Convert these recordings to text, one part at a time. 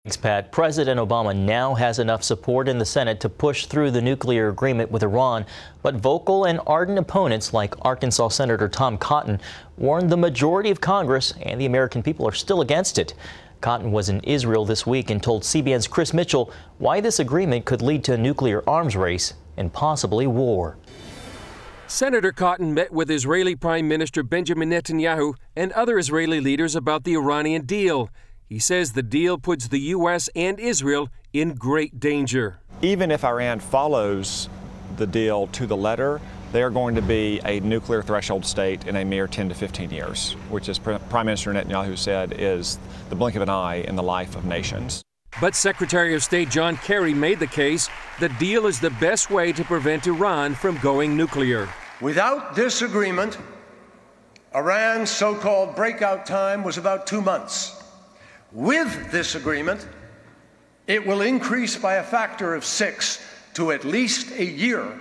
Thanks, Pat. President Obama now has enough support in the Senate to push through the nuclear agreement with Iran, but vocal and ardent opponents like Arkansas Senator Tom Cotton warned the majority of Congress and the American people are still against it. Cotton was in Israel this week and told CBN's Chris Mitchell why this agreement could lead to a nuclear arms race and possibly war. Senator Cotton met with Israeli Prime Minister Benjamin Netanyahu and other Israeli leaders about the Iranian deal. He says the deal puts the U.S. and Israel in great danger. Even if Iran follows the deal to the letter, they are going to be a nuclear threshold state in a mere 10 to 15 years, which, as Prime Minister Netanyahu said, is the blink of an eye in the life of nations. But Secretary of State John Kerry made the case the deal is the best way to prevent Iran from going nuclear. Without this agreement, Iran's so-called breakout time was about 2 months. With this agreement, it will increase by a factor of 6 to at least a year,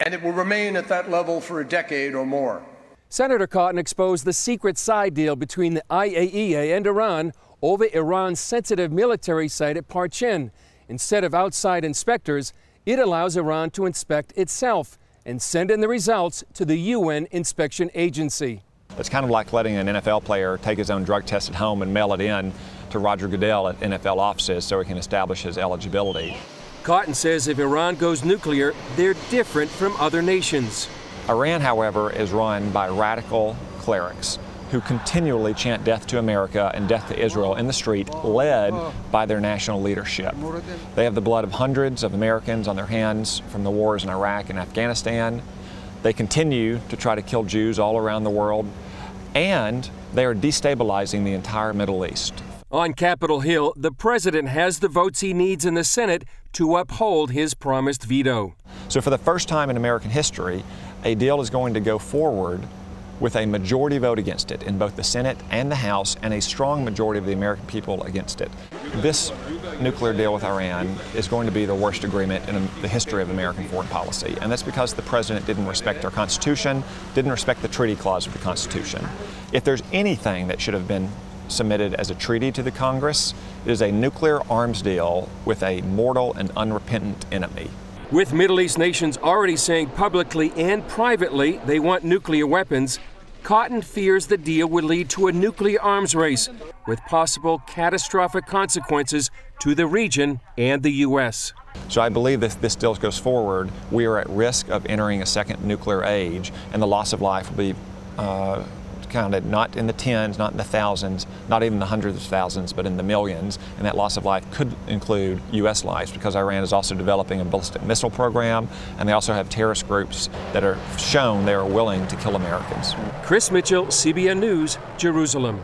and it will remain at that level for a decade or more. Senator Cotton exposed the secret side deal between the IAEA and Iran over Iran's sensitive military site at Parchin. Instead of outside inspectors, it allows Iran to inspect itself and send in the results to the UN inspection agency. It's kind of like letting an NFL player take his own drug test at home and mail it in to Roger Goodell at NFL offices so he can establish his eligibility. Cotton says if Iran goes nuclear, they're different from other nations. Iran, however, is run by radical clerics who continually chant death to America and death to Israel in the street, led by their national leadership. They have the blood of hundreds of Americans on their hands from the wars in Iraq and Afghanistan. They continue to try to kill Jews all around the world, and they are destabilizing the entire Middle East. On Capitol Hill, the president has the votes he needs in the Senate to uphold his promised veto. So for the first time in American history, a deal is going to go forward with a majority vote against it in both the Senate and the House, and a strong majority of the American people against it. This nuclear deal with Iran is going to be the worst agreement in the history of American foreign policy, and that's because the president didn't respect our Constitution, didn't respect the treaty clause of the Constitution. If there's anything that should have been submitted as a treaty to the Congress, it is a nuclear arms deal with a mortal and unrepentant enemy. With Middle East nations already saying publicly and privately they want nuclear weapons, Cotton fears the deal would lead to a nuclear arms race with possible catastrophic consequences to the region and the U.S. So I believe that if this deal goes forward, we are at risk of entering a second nuclear age, and the loss of life will be counted not in the tens, not in the thousands, not even the hundreds of thousands, but in the millions. And that loss of life could include U.S. lives, because Iran is also developing a ballistic missile program, and they also have terrorist groups that are shown they are willing to kill Americans. Chris Mitchell, CBN News, Jerusalem.